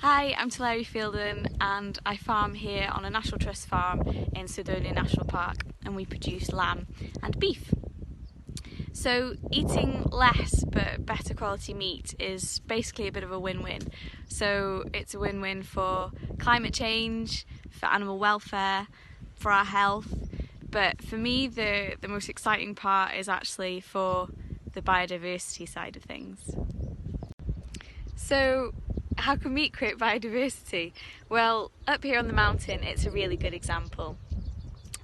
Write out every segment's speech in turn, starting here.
Hi, I'm Teleri Fielden and I farm here on a National Trust farm in Snowdonia National Park, and we produce lamb and beef. So eating less but better quality meat is basically a bit of a win-win. So it's a win-win for climate change, for animal welfare, for our health, but for me the most exciting part is actually for the biodiversity side of things. So how can meat create biodiversity? Well, up here on the mountain it's a really good example.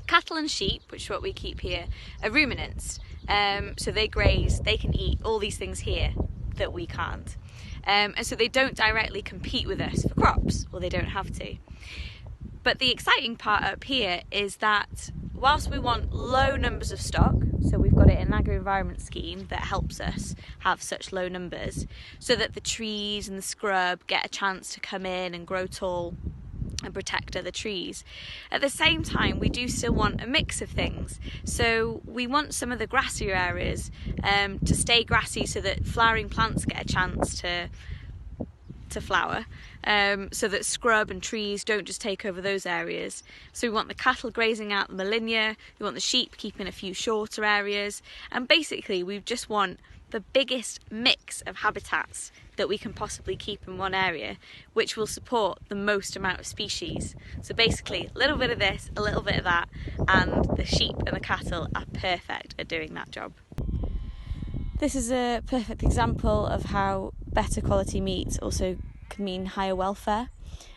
Cattle and sheep, which is what we keep here, are ruminants. So they graze, they can eat all these things here that we can't. And so they don't directly compete with us for crops, or they don't have to. But the exciting part up here is that whilst we want low numbers of stock, so we've got it in an agri-environment scheme that helps us have such low numbers, so that the trees and the scrub get a chance to come in and grow tall and protect other trees. At the same time, we do still want a mix of things. So we want some of the grassier areas to stay grassy so that flowering plants get a chance to flower, so that scrub and trees don't just take over those areas. So we want the cattle grazing out the Llyndy, we want the sheep keeping a few shorter areas, and basically we just want the biggest mix of habitats that we can possibly keep in one area, which will support the most amount of species. So basically a little bit of this, a little bit of that, and the sheep and the cattle are perfect at doing that job. This is a perfect example of how better quality meat also can mean higher welfare.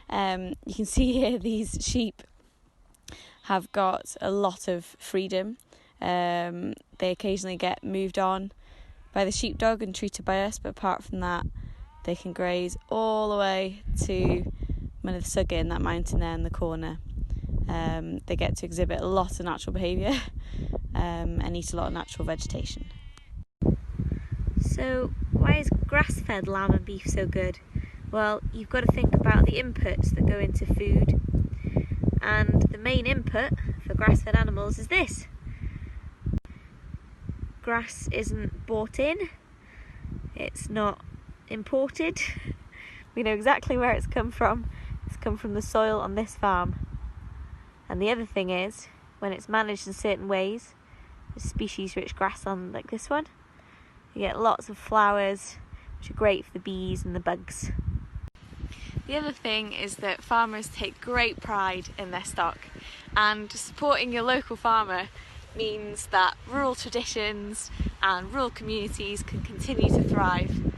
You can see here these sheep have got a lot of freedom. They occasionally get moved on by the sheepdog and treated by us, but apart from that they can graze all the way to Mynydd Sugin, that mountain there in the corner. They get to exhibit a lot of natural behaviour and eat a lot of natural vegetation. So why is grass-fed lamb and beef so good? Well, you've got to think about the inputs that go into food, and the main input for grass-fed animals is this. Grass isn't bought in, it's not imported. We know exactly where it's come from. It's come from the soil on this farm. And the other thing is, when it's managed in certain ways, with species-rich grassland like this one, you get lots of flowers, which are great for the bees and the bugs. The other thing is that farmers take great pride in their stock, and supporting your local farmer means that rural traditions and rural communities can continue to thrive.